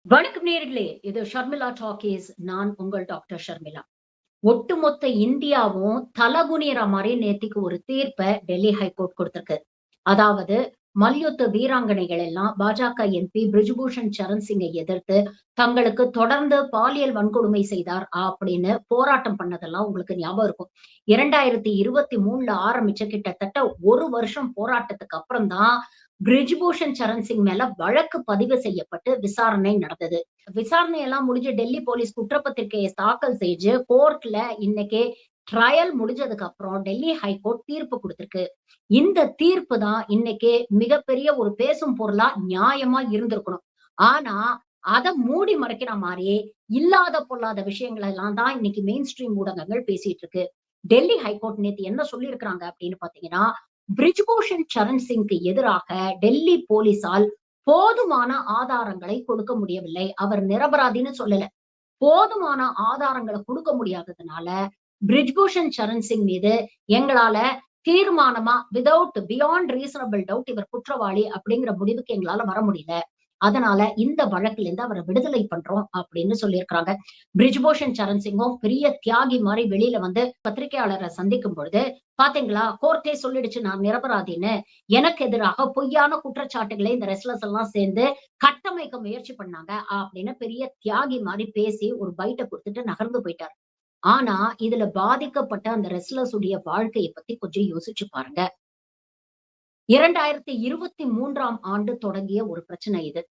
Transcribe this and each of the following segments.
வணக்கம் நேயர்களே. இது ஷர்மிளா டாக்கீஸ். நான் உங்கள் டாக்டர் ஷர்மிளா. ஒட்டுமொத்த இந்தியாவும் தலகுனிற மாரி நேத்திக்கு ஒரு தீர்ப்ப டெல்லி ஹைகோர்ட் குடுத்திருக்கு. அதாவது மல்யுத்த வீராங்கனைகள் எல்லாம் பாஜக எம்பி பிரிஜ்பூஷன் சரண் சிங்கை எதிர்த்து தங்களுக்கு தொடர்ந்து பாலியல் வன்கொடுமை செய்தார் அப்படின்னு போராட்டம் பண்ணதெல்லாம் உங்களுக்கு ஞாபகம் இருக்கும். 2023ல ஆரம்பிச்ச கிட்டத்தட்ட 1 வருஷம் போராட்டத்துக்கு அப்புறம் தான் பிரிஜ்பூஷன் சரண் சிங் மேல வழக்கு பதிவு செய்யப்பட்டு விசாரணை நடந்தது. விசாரணை எல்லாம் முடிஞ்சு டெல்லி போலீஸ் குற்றப்பத்திரிகையை தாக்கல் செஞ்சு கோர்ட்ல இன்னைக்கு ட்ரையல் முடிஞ்சதுக்கு அப்புறம் டெல்லி ஹைகோர்ட் தீர்ப்பு குடுத்திருக்கு. இந்த தீர்ப்பு தான் இன்னைக்கு மிகப்பெரிய ஒரு பேசும் பொருளா நியாயமா இருந்திருக்கணும். ஆனா, அத மூடி மறைக்கிற மாரி இல்லாத பொல்லாத விஷயங்கள் எல்லாம் தான் இன்னைக்கு மெயின் ஸ்ட்ரீம் ஊடகங்கள் பேசிட்டு இருக்கு. டெல்லி ஹைகோர்ட் நேத்து என்ன சொல்லியிருக்கிறாங்க அப்படின்னு பாத்தீங்கன்னா, பிரிஜ்பூஷன் சரண் சிங்க்கு எதிராக டெல்லி போலீசால் போதுமான ஆதாரங்களை கொடுக்க முடியவில்லை. அவர் நிரபராதின்னு சொல்லல. போதுமான ஆதாரங்கள குடுக்க முடியாததுனால, பிரிஜ்பூஷன் சரண் சிங் மீது எங்களால தீர்மானமா பியாண்ட் ரீசனபிள் டவுட் இவர் குற்றவாளி அப்படிங்கிற முடிவுக்கு எங்களால வர முடியல. அதனால இந்த வழக்குலேருந்து அவர விடுதலை பண்றோம் அப்படின்னு சொல்லியிருக்கிறாங்க. பிரிஜ்பூஷன் சரண் சிங்கும் பெரிய தியாகி மாரி வெளியில வந்து பத்திரிகையாளர சந்திக்கும் பொழுது, "பாத்தீங்களா கோர்ட்டே சொல்லிடுச்சு நான் நிரபராதின்னு. எனக்கு எதிராக பொய்யான குற்றச்சாட்டுகளை இந்த ரெஸ்லர்ஸ் எல்லாம் சேர்ந்து கட்டமைக்க முயற்சி பண்ணாங்க" அப்படின்னு பெரிய தியாகி மாரி பேசி ஒரு பைட்ட குடுத்துட்டு நகர்ந்து போயிட்டாரு. ஆனா, இதுல பாதிக்கப்பட்ட அந்த ரெஸ்லர்ஸ் உடைய வாழ்க்கைய பத்தி கொஞ்சம் யோசிச்சு பாருங்க. 2023ஆம் ஆண்டு தொடங்கிய ஒரு பிரச்சனை இது.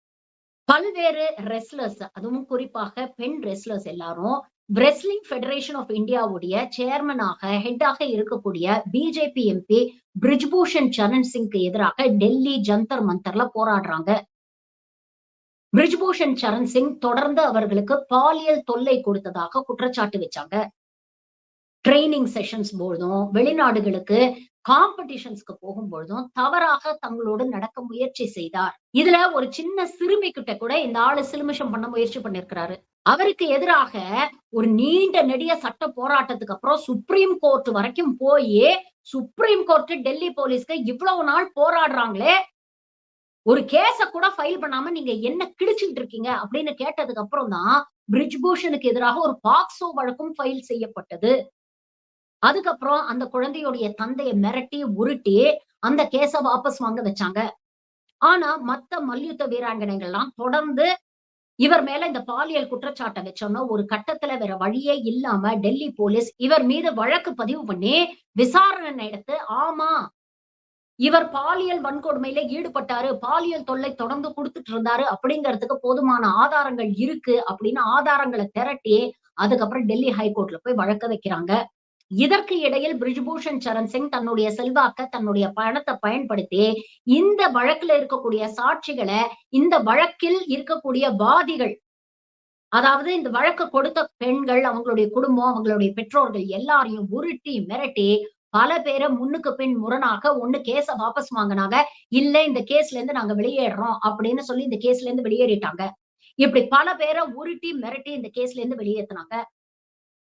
பல்வேறு ரெஸ்லர்ஸ் அதுவும் குறிப்பாக பெண் ரெஸ்லர்ஸ் எல்லாரும் ரெஸ்லிங் ஃபெடரேஷன் ஆஃப் இந்தியாவுடைய சேர்மனாக, ஹெட்டாக இருக்கக்கூடிய பிஜேபி எம்பி பிரிஜ்பூஷன் சரண் சிங்க்கு எதிராக டெல்லி ஜந்தர் மந்தர்ல போராடுறாங்க. பிரிஜ்பூஷன் சரண் சிங் தொடர்ந்து அவர்களுக்கு பாலியல் தொல்லை கொடுத்ததாக குற்றச்சாட்டு வச்சாங்க. ட்ரெய்னிங் செஷன்ஸ் பொழுதும், வெளிநாடுகளுக்கு காம்படிஷன்ஸ்க்கு போகும்பொழுதும் தவறாக தங்களோடு நடக்க முயற்சி செய்தார். இதுல ஒரு சின்ன சிறுமி கிட்ட கூட இந்த ஆளு சிலுமிஷம் பண்ண முயற்சி பண்ணியிருக்கிறாரு. அவருக்கு எதிராக ஒரு நீண்ட நெடிய சட்ட போராட்டத்துக்கு அப்புறம் சுப்ரீம் கோர்ட் வரைக்கும் போயி, சுப்ரீம் கோர்ட் டெல்லி போலீஸ்க்கு இவ்வளவு நாள் போராடுறாங்களே, ஒரு கேஸ கூட ஃபைல் பண்ணாம நீங்க என்ன கிழிச்சுக்கிட்டு இருக்கீங்க அப்படின்னு கேட்டதுக்கு அப்புறம் தான் பிரிஜ்பூஷனுக்கு எதிராக ஒரு பாக்ஸோ வழக்கும் ஃபைல் செய்யப்பட்டது. அதுக்கப்புறம் அந்த குழந்தையுடைய தந்தைய மிரட்டி, உருட்டி அந்த கேஸ வாபஸ் வாங்க வச்சாங்க. ஆனா, மத்த மல்யுத்த வீராங்கனைகள்லாம் தொடர்ந்து இவர் மேல இந்த பாலியல் குற்றச்சாட்ட வச்சோன்ன, ஒரு கட்டத்துல வேற வழியே இல்லாம டெல்லி போலீஸ் இவர் மீது வழக்கு பதிவு பண்ணி விசாரணை நடத்து, ஆமா, இவர் பாலியல் வன்கொடுமையில ஈடுபட்டாரு, பாலியல் தொல்லை தொடர்ந்து குடுத்துட்டு இருந்தாரு அப்படிங்கிறதுக்கு போதுமான ஆதாரங்கள் இருக்கு அப்படின்னு ஆதாரங்கள திரட்டி, அதுக்கப்புறம் டெல்லி ஹைகோர்ட்ல போய் வழக்க வைக்கிறாங்க. இதற்கு இடையில் பிரிஜ்பூஷன் சரண் சிங் தன்னுடைய செல்வாக்க, தன்னுடைய பணத்த பயன்படுத்தி, இந்த வழக்குல இருக்கக்கூடிய சாட்சிகள, இந்த வழக்கில் இருக்கக்கூடிய வாதிகள், அதாவது இந்த வழக்கு கொடுத்த பெண்கள், அவங்களுடைய குடும்பம், அவங்களுடைய பெற்றோர்கள் எல்லாரையும் உருட்டி, மிரட்டி, பல பேர முன்னுக்கு பின் முரணாக ஒண்ணு கேஸ வாபஸ் வாங்குனாங்க. இல்ல இந்த கேஸ்ல இருந்து நாங்க வெளியேறுறோம் அப்படின்னு சொல்லி இந்த கேஸ்ல இருந்து வெளியேறிட்டாங்க. இப்படி பல பேர உருட்டி, மிரட்டி இந்த கேஸ்ல இருந்து வெளியேத்துனாங்க.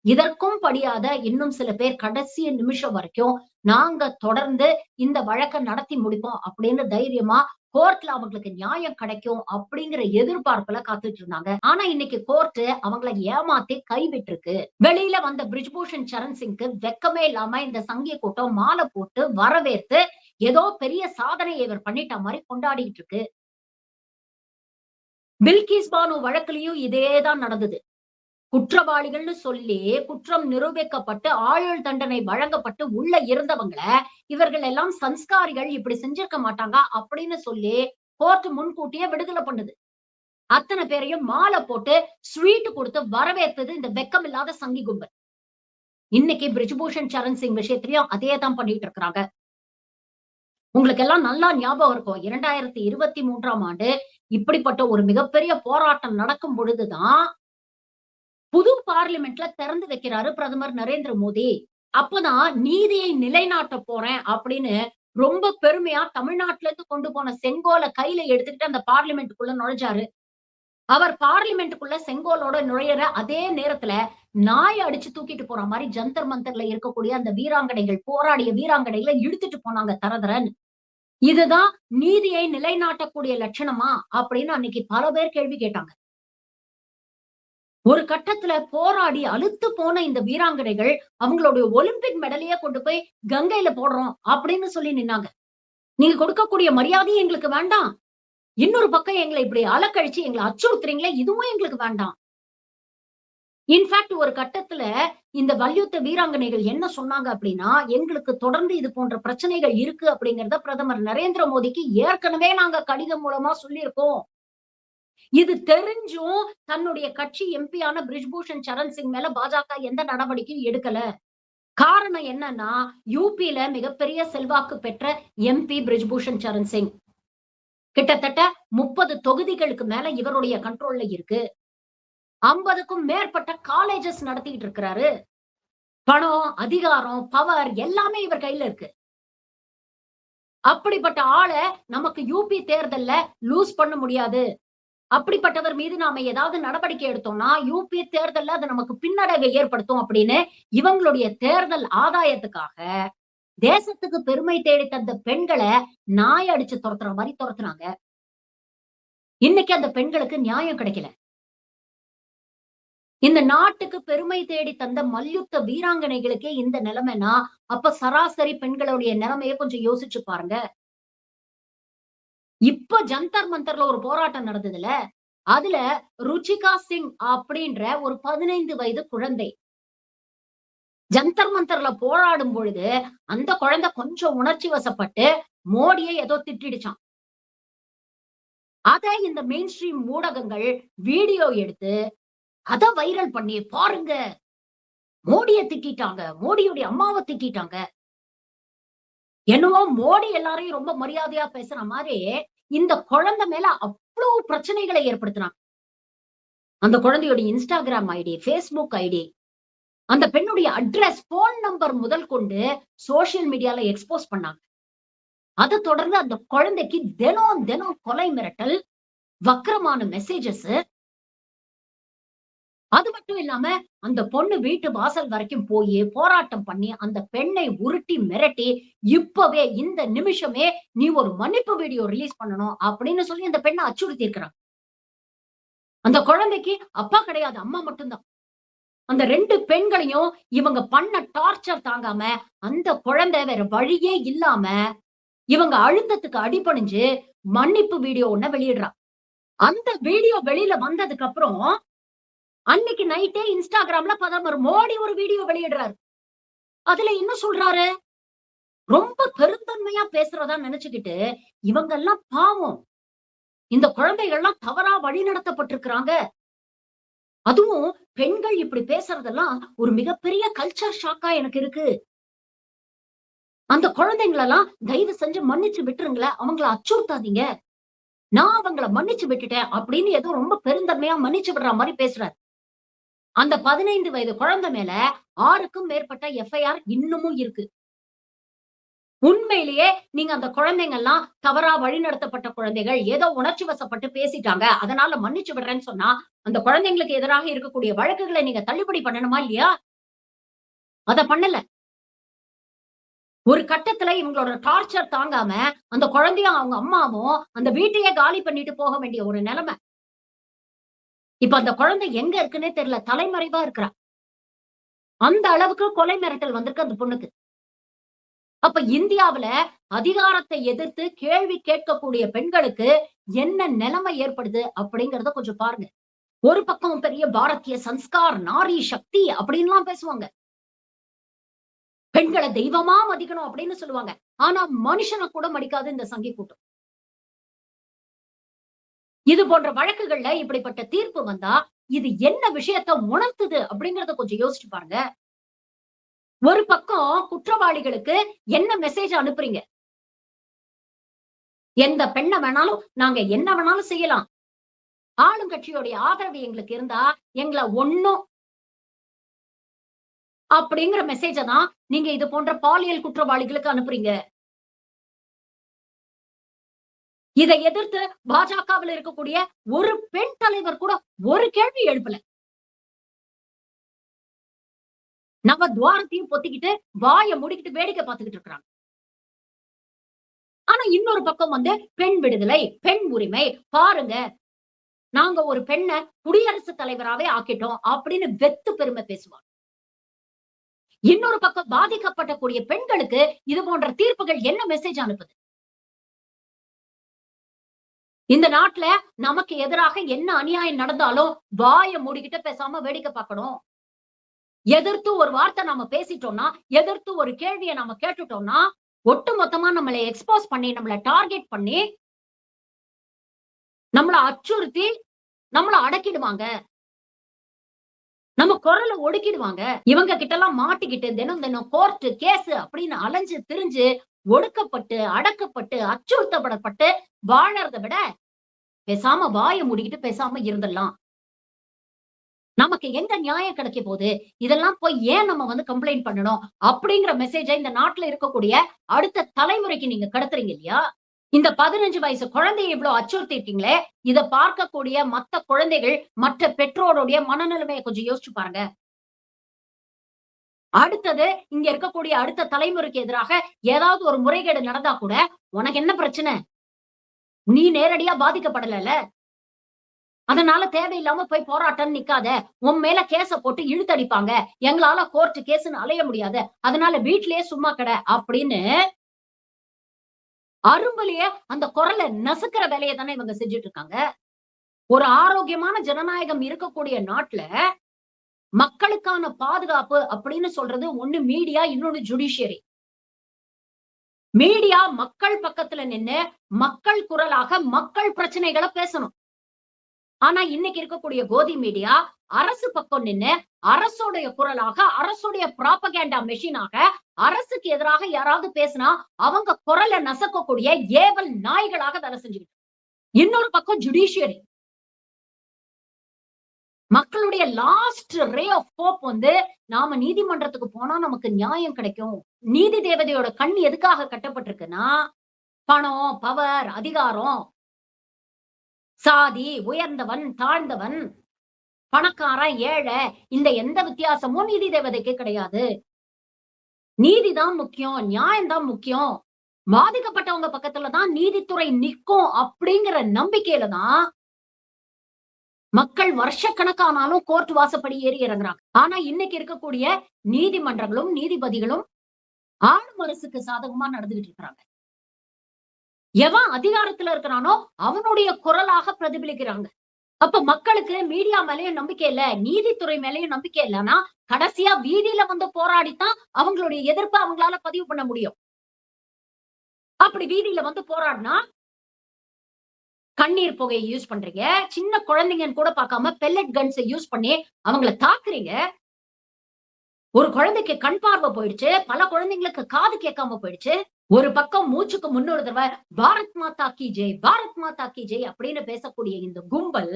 இதற்கும் படியாத இன்னும் சில பேர் கடைசி நிமிஷம் வரைக்கும் நாங்க தொடர்ந்து இந்த வழக்க நடத்தி முடிப்போம் அப்படின்னு தைரியமா கோர்ட்ல அவங்களுக்கு நியாயம் கிடைக்கும் அப்படிங்கிற எதிர்பார்ப்புல காத்துட்டு இருந்தாங்க. ஆனா இன்னைக்கு கோர்ட் அவங்கள ஏமாத்தி கைவிட்டிருக்கு. வெளியில வந்த பிரிஜ்பூஷன் சரண் சிங்க்கு வெக்கமே இல்லாம இந்த சங்கிய கூட்டம் மாலை போட்டு வரவேற்று ஏதோ பெரிய சாதனையை இவர் பண்ணிட்ட மாதிரி கொண்டாடிட்டு இருக்கு. பில்கிஸ் பானு வழக்குலயும் இதேதான் நடந்தது. குற்றவாளிகள்னு சொல்லி குற்றம் நிரூபிக்கப்பட்டு ஆயுள் தண்டனை வழங்கப்பட்டு உள்ள இருந்தவங்கள இவர்கள் எல்லாம் சன்ஸ்காரிகள் இப்படி செஞ்சிருக்க மாட்டாங்க அப்படின்னு சொல்லி கோர்ட் முன்கூட்டியே விடுதலை பண்ணுது. அத்தனை பேரையும் மாலை போட்டு ஸ்வீட் கொடுத்து வரவேற்றது இந்த வெக்கம் இல்லாத சங்கி கும்பல். இன்னைக்கு பிரிஜ்பூஷன் சரண் சிங் விஷயத்திலயும் அதே தான் பண்ணிட்டு இருக்கிறாங்க. உங்களுக்கு எல்லாம் நல்லா ஞாபகம் இருக்கும். 2023ஆம் ஆண்டு இப்படிப்பட்ட ஒரு மிகப்பெரிய போராட்டம் நடக்கும் பொழுதுதான் புது பார்லிமெண்ட்ல திறந்து வைக்கிறாரு பிரதமர் நரேந்திர மோடி. அப்பதான் நீதியை நிலைநாட்ட போறேன் அப்படின்னு ரொம்ப பெருமையா தமிழ்நாட்டுல இருந்து கொண்டு போன செங்கோல கையில எடுத்துக்கிட்டு அந்த பார்லிமெண்ட்டுக்குள்ள நுழைஞ்சாரு. அவர் பார்லிமெண்ட்டுக்குள்ள செங்கோலோட நுழையிற அதே நேரத்துல நாய அடிச்சு தூக்கிட்டு போற மாதிரி ஜந்தர் மந்தர்ல இருக்கக்கூடிய அந்த வீராங்கனைகள், போராடிய வீராங்கனைகளை இழுத்துட்டு போனாங்க தரதரன்னு. இதுதான் நீதியை நிலைநாட்டக்கூடிய லட்சணமா அப்படின்னு அன்னைக்கு பல பேர் கேள்வி கேட்டாங்க. ஒரு கட்டத்துல போராடி அலுத்து போன இந்த வீராங்கனைகள் அவங்களுடைய ஒலிம்பிக் மெடலையே கொண்டு போய் கங்கையில போடுறோம் அப்படின்னு சொல்லி நின்னாங்க. நீங்க கொடுக்கக்கூடிய மரியாதையும் எங்களுக்கு வேண்டாம். இன்னொரு பக்கம் எங்களை இப்படி அலக்கழிச்சு எங்களை அச்சுறுத்துறீங்களே, இதுவும் எங்களுக்கு வேண்டாம். இன்ஃபாக்ட் ஒரு கட்டத்துல இந்த வல்யுத்த வீராங்கனைகள் என்ன சொன்னாங்க அப்படின்னா, எங்களுக்கு தொடர்ந்து இது போன்ற பிரச்சனைகள் இருக்கு அப்படிங்கிறத பிரதமர் நரேந்திர மோடிக்கு ஏற்கனவே நாங்க கடிதம் மூலமா சொல்லியிருக்கோம். இது தெரிஞ்சும் தன்னுடைய கட்சி எம்பியான பிரிஜ்பூஷன் சரண் சிங் மேல பாஜக எந்த நடவடிக்கையும் எடுக்கல. காரணம் என்னன்னா, யூபில மிகப்பெரிய செல்வாக்கு பெற்ற எம்பி பிரிஜ்பூஷன் சரண் சிங். கிட்டத்தட்ட 30 தொகுதிகளுக்கு மேல இவருடைய கண்ட்ரோல்ல இருக்கு. 50க்கும் மேற்பட்ட காலேஜஸ் நடத்திட்டு இருக்கிறாரு. பணம், அதிகாரம், பவர் எல்லாமே இவர் கையில இருக்கு. அப்படிப்பட்ட ஆள நமக்கு யூபி தேர்தல்ல லூஸ் பண்ண முடியாது. அப்படிப்பட்டவர் மீது நாம ஏதாவது நடவடிக்கை எடுத்தோம்னா, யூபி தேர்தல்ல அது நமக்கு பின்னடைவை ஏற்படுத்தும் அப்படின்னு இவங்களுடைய தேர்தல் ஆதாயத்துக்காக தேசத்துக்கு பெருமை தேடி தந்த பெண்கள நாய் அடிச்சு தொரத்துற மாரி தொரத்துனாங்க. இன்னைக்கு அந்த பெண்களுக்கு நியாயம் கிடைக்கல. இந்த நாட்டுக்கு பெருமை தேடி தந்த மல்யுத்த வீராங்கனைகளுக்கே இந்த நிலைமைன்னா, அப்ப சராசரி பெண்களுடைய நிலைமைய கொஞ்சம் யோசிச்சு பாருங்க. இப்ப ஜந்தர் மந்தர்ல ஒரு போராட்டம் நடந்ததுல, அதுல ருச்சிகா சிங் அப்படின்ற ஒரு 15 வயது குழந்தை. ஜந்தர் மந்தர்ல போராடும் பொழுது, அந்த குழந்தை கொஞ்சம் உணர்ச்சி வசப்பட்டு மோடிய ஏதோ திட்டிடுச்சாம். அத இந்த மெயின் ஸ்ட்ரீம் ஊடகங்கள் வீடியோ எடுத்து, அத வைரல் பண்ணி பாருங்க. மோடிய திட்டிட்டாங்க. மோடியுடைய அம்மாவ திட்டிட்டாங்க. என்னவோ மோடி எல்லாரையும் ரொம்ப மரியாதையா பேசுற மாரி, இந்த குழந்தை மேல அவ்ளோ பிரச்சனைகளை ஏற்படுத்துனாங்க. அந்த குழந்தையோட Instagram ஐடி, Facebook ஐடி, அந்த பெண்ணுடைய அட்ரஸ், போன் நம்பர் முதல் கொண்டு சோசியல் மீடியால எக்ஸ்போஸ் பண்ணாங்க. அத தொடர்ந்து அந்த குழந்தைக்கு தினம் தினம் கொலை மிரட்டல், வக்கிரமான மெசேஜஸ். அது மட்டும் இல்லாம அந்த பொண்ணு வீட்டு வாசல் வரைக்கும் போயி போராட்டம் பண்ணி அந்த பெண்ணை உருட்டி மிரட்டி, இப்பவே இந்த நிமிஷமே நீ ஒரு மன்னிப்பு வீடியோ ரிலீஸ் பண்ணணும் அப்படின்னு சொல்லி அந்த பெண்ண அச்சுறுத்தி இருக்கிறாங்க. அந்த குழந்தைக்கு அப்பா கிடையாது, அம்மா மட்டும் தான். அந்த 2 பெண்களையும் இவங்க பண்ண டார்ச்சர் தாங்காம, அந்த குழந்தை வேற வழியே இல்லாம, இவங்க அழுத்தத்துக்கு அடிபணிஞ்சு மன்னிப்பு வீடியோ ஒண்ண வெளியிடுறா. அந்த வீடியோ வெளியில வந்ததுக்கு அப்புறம், அன்னைக்கு நைட்டே Instagramல பிரதமர் மோடி ஒரு வீடியோ வெளியிடுறாரு. அதுல என்ன சொல்றாரு? ரொம்ப பெருந்தன்மையா பேசுறதா நினைச்சுக்கிட்டு, இவங்கெல்லாம் பாவம். இந்த குழந்தைகள்லாம் தவறா வழிநடத்தப்பட்டிருக்கிறாங்க. அதுவும் பெண்கள் இப்படி பேசுறதெல்லாம் ஒரு மிகப்பெரிய கல்ச்சர் ஷாக்கா எனக்கு இருக்கு. அந்த குழந்தைங்களெல்லாம் தயவு செஞ்சு மன்னிச்சு விட்டுருங்களேன். அவங்கள அச்சுறுத்தாதீங்க. நான் அவங்கள மன்னிச்சு விட்டுட்டேன் அப்படின்னு ஏதோ ரொம்ப பெருந்தன்மையா மன்னிச்சு விடுற மாரி பேசுறாரு. அந்த 15 வயது குழந்தை மேல 6க்கும் மேற்பட்ட எஃப்ஐஆர் இன்னமும் இருக்கு. உண்மையிலேயே நீங்க அந்த குழந்தைங்கலாம் தவறா வழிநடத்தப்பட்ட குழந்தைகள், ஏதோ உணர்ச்சி வசப்பட்டு பேசிட்டாங்க. அதனால மன்னிச்சு விடுறேன்னு சொன்னா, அந்த குழந்தைங்களுக்கு எதிராக இருக்கக்கூடிய வழக்குகள நீங்க தள்ளுபடி பண்ணணுமா இல்லையா? அத பண்ணல. ஒரு கட்டத்துல இவங்களோட டார்ச்சர் தாங்காம, அந்த குழந்தையும், அவங்க அம்மாவும் அந்த வீட்டையே காலி பண்ணிட்டு போக வேண்டிய ஒரு நிலைமை. இப்ப அந்த குழந்தை எங்க இருக்குன்னே தெரியல. தலைமறைவா இருக்கிறா. அந்த அளவுக்கு கொலை மிரட்டல் வந்திருக்கு அந்த பொண்ணுக்கு. அப்ப இந்தியாவுல அதிகாரத்தை எதிர்த்து கேள்வி கேட்கக்கூடிய பெண்களுக்கு என்ன நிலைமை ஏற்படுது அப்படிங்கிறத கொஞ்சம் பாருங்க. ஒரு பக்கம் பெரிய பாரதிய சன்ஸ்கார், நாரி சக்தி அப்படின்லாம் பேசுவாங்க. பெண்கள தெய்வமா மதிக்கணும் அப்படின்னு சொல்லுவாங்க. ஆனா மனுஷன கூட மதிக்காது இந்த சங்கி கூட்டம். இது போன்ற வழக்குகள்ல இப்படிப்பட்ட தீர்ப்பு வந்தா, இது என்ன விஷயத்த உணர்த்துது அப்படிங்கிறத கொஞ்சம் யோசிச்சு பாருங்க. ஒரு பக்கம் குற்றவாளிகளுக்கு என்ன மெசேஜ் அனுப்புறீங்க? எந்த பெண்ண வேணாலும் நாங்க என்ன வேணாலும் செய்யலாம். ஆளுங்கட்சியோடைய ஆதரவு எங்களுக்கு இருந்தா, எங்கள ஒண்ணும் அப்படிங்கிற மெசேஜ தான் நீங்க இது போன்ற பாலியல் குற்றவாளிகளுக்கு அனுப்புறீங்க. இதை எதிர்த்து பாஜகவில் இருக்கக்கூடிய ஒரு பெண் தலைவர் கூட ஒரு கேள்வி எழுப்பல. நம்ம துவாரத்தையும் பொத்திக்கிட்டு, வாய மூடிக்கிட்டு வேடிக்கை பார்த்துக்கிட்டு இருக்கிறாங்க. ஆனா இன்னொரு பக்கம் வந்து பெண் விடுதலை, பெண் உரிமை பாருங்க. நாங்க ஒரு பெண்ணை குடியரசுத் தலைவராவே ஆக்கிட்டோம் அப்படின்னு வெத்து பெருமை பேசுவாங்க. இன்னொரு பக்கம் பாதிக்கப்படக்கூடிய பெண்களுக்கு இது போன்ற தீர்ப்புகள் என்ன மெசேஜ் அனுப்புது? இந்த நாட்டுல நமக்கு எதிராக என்ன அநியாயம் நடந்தாலும் வாய மூடிக்கிட்டு பேசாம வேடிக்கை பார்க்கணும். எதிர்த்து ஒரு வார்த்தை நாம பேசிட்டோம்னா, எதிர்த்து ஒரு கேள்வியை நாம கேட்டுட்டோம்னா, ஒட்டு மொத்தமா நம்மளை எக்ஸ்போஸ் பண்ணி, நம்மள டார்கெட் பண்ணி, நம்மள அச்சுறுத்தி, நம்மள அடக்கிடுவாங்க. நம்ம குரல ஒடுக்கிடுவாங்க. இவங்க கிட்ட எல்லாம் மாட்டிக்கிட்டு தினம் தினம் கோர்ட் கேஸ் அப்படின்னு அலைஞ்சு திரிஞ்சு ஒடுக்கப்பட்டு, அடக்கப்பட்டு, அச்சுறுத்தப்படப்பட்டு வாழறத விட பேசாம வாய மூடிக்கிட்டு பேசாம இருந்துடலாம். நமக்கு எங்க நியாயம் கிடைக்க போகுது? இதெல்லாம் போய் ஏன் நம்ம கம்ப்ளைண்ட் பண்ணணும்? அப்படிங்கிற மெசேஜ இந்த நாட்டுல இருக்கக்கூடிய அடுத்த தலைமுறைக்கு நீங்க கடத்துறீங்க இல்லையா? இந்த 15 வயசு குழந்தைய இவ்வளவு அச்சுறுத்தி இருக்கீங்களே, இத பார்க்கக்கூடிய மத்த குழந்தைகள், மற்ற பெற்றோருடைய மனநிலைமைய கொஞ்சம் யோசிச்சு பாருங்க. அடுத்தது இங்க இருக்கக்கூடிய அடுத்த தலைமுறைக்கு எதிராக ஏதாவது ஒரு முறைகேடு நடந்தா கூட, உனக்கு என்ன பிரச்சனை? நீ நேரடியா பாதிக்கப்படலல்ல. அதனால தேவையில்லாம போய் போராட்டம் நிக்காத. உன் மேல கேஸ போட்டு இழுத்தடிப்பாங்க. எங்களால கோர்ட் கேஸ்ன்னு அலைய முடியாது. அதனால வீட்லயே சும்மா கெட அப்படின்னு அரும்புலயே அந்த குரல நசுக்குற வேலைய தானே இவங்க செஞ்சுட்டு இருக்காங்க. ஒரு ஆரோக்கியமான ஜனநாயகம் இருக்கக்கூடிய நாட்டுல மக்களுக்கான பாதுகாப்பு அப்படின்னு சொல்றது ஒண்ணு மீடியா, இன்னொன்னு ஜுடிஷியரி. மீடியா மக்கள் பக்கத்துல நின்னு மக்கள் குரலாக மக்கள் பிரச்சனைகளை பேசணும். ஆனா இன்னைக்கு இருக்கக்கூடிய கோதி மீடியா அரசு பக்கம் நின்னு அரசுடைய குரலாக, அரசுடைய ப்ராபகேண்டா மெஷினாக, அரசுக்கு எதிராக யாராவது பேசினா அவங்க குரலை நசுக்கக்கூடிய ஏவல் நாய்களாக வேலை செஞ்சுக்கிட்டு. இன்னொரு பக்கம் ஜுடிஷியரி. மக்களுடைய லாஸ்ட் ரே ஆஃப் ஹோப் நாம நீதிமன்றத்துக்கு போனா நமக்கு நியாயம் கிடைக்கும். நீதி தேவதையோட கண் எதுக்காக கட்டப்பட்டிருக்குன்னா, பணம், பவர், அதிகாரம், சாதி, உயர்ந்தவன், தாழ்ந்தவன், பணக்காரன், ஏழை, இந்த எந்த வித்தியாசமும் நீதி தேவதைக்கு கிடையாது. நீதிதான் முக்கியம், நியாயம் தான் முக்கியம். பாதிக்கப்பட்டவங்க பக்கத்துலதான் நீதித்துறை நிக்கும் அப்படிங்கிற நம்பிக்கையில தான் மக்கள் வருஷக்கணக்கானாலும் கோர்ட் வாசப்படி ஏறி இறங்குறாங்க. ஆனா இன்னைக்கு இருக்கக்கூடிய நீதிமன்றங்களும் நீதிபதிகளும் ஆளும் அரசுக்கு சாதகமா நடந்துகிட்டு இருக்கிறாங்க. எவன் அதிகாரத்துல இருக்கிறானோ அவனுடைய குரலாக பிரதிபலிக்கிறாங்க. அப்ப மக்களுக்கு மீடியா மேலயும் நம்பிக்கை இல்ல, நீதித்துறை மேலயும் நம்பிக்கை இல்லைன்னா கடைசியா வீதியில போராடித்தான் அவங்களுடைய எதிர்ப்பை அவங்களால பதிவு பண்ண முடியும். அப்படி வீதியில போராடினா கண்ணீர் புகையை யூஸ் பண்றீங்க, சின்ன குழந்தைங்கன்னு கூட பார்க்காம பெல்லட் கன்ஸை யூஸ் பண்ணி அவங்கள தாக்குறீங்க. ஒரு குழந்தைக்கு கண் பார்வை போயிடுச்சு, பல குழந்தைங்களுக்கு காது கேட்காம போயிடுச்சு. ஒரு பக்கம் மூச்சுக்கு முன்னொரு தடவை பாரத் மாதா கி ஜெய், பாரத் மாதா கி ஜெய் அப்படின்னு பேசக்கூடிய இந்த கும்பல்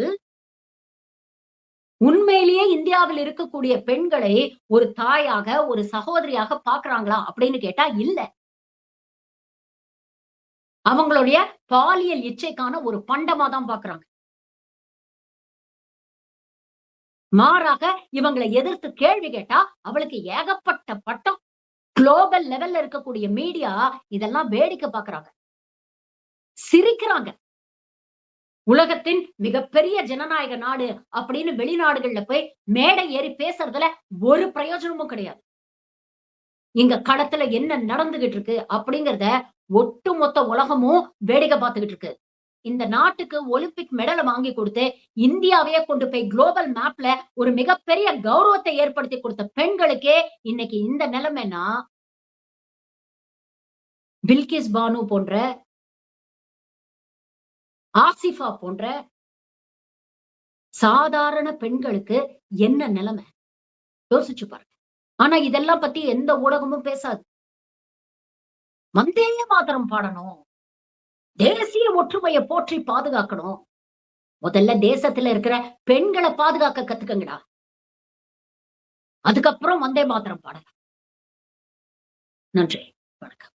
உண்மையிலேயே இந்தியாவில் இருக்கக்கூடிய பெண்களை ஒரு தாயாக, ஒரு சகோதரியாக பாக்குறாங்களா அப்படின்னு கேட்டா இல்ல. அவங்களுடைய பாலியல் இச்சைக்கான ஒரு பண்டமா தான் பாக்குறாங்க. மாறாக இவங்களை எதிர்த்து கேள்வி கேட்டா அவளுக்கு ஏகப்பட்ட பட்டம். குளோபல் லெவல்ல இருக்கக்கூடிய மீடியா இதெல்லாம் வேடிக்கை பாக்குறாங்க, சிரிக்கிறாங்க. உலகத்தின் மிகப்பெரிய ஜனநாயக நாடு அப்படின்னு வெளிநாடுகள்ல போய் மேடை ஏறி பேசுறதுல ஒரு பிரயோஜனமும் கிடையாது. இங்க களத்துல என்ன நடந்துகிட்டு இருக்கு அப்படிங்கறத ஒட்டுமொத்த உலகமும் வேடிக்கை பார்த்துக்கிட்டு இருக்கு. இந்த நாட்டுக்கு ஒலிம்பிக் மெடலை வாங்கி கொடுத்து இந்தியாவையே கொண்டு போய் குளோபல் மேப்ல ஒரு மிகப்பெரிய கௌரவத்தை ஏற்படுத்தி கொடுத்த பெண்களுக்கே இன்னைக்கு இந்த நிலைமைனா, பில்கிஸ் பானு போன்ற, ஆசிஃபா போன்ற சாதாரண பெண்களுக்கு என்ன நிலைமை யோசிச்சு பாருங்க. ஆனா இதெல்லாம் பத்தி எந்த ஊடகமும் பேசாது. வந்தே மாதரம் பாடணும், தேசிய ஒற்றுமையை போற்றி பாதுகாக்கணும். முதல்ல தேசத்துல இருக்கிற பெண்களை பாதுகாக்க கத்துக்கங்கடா. அதுக்கப்புறம் வந்தே மாதரம் பாடலாம். நன்றி, வணக்கம்.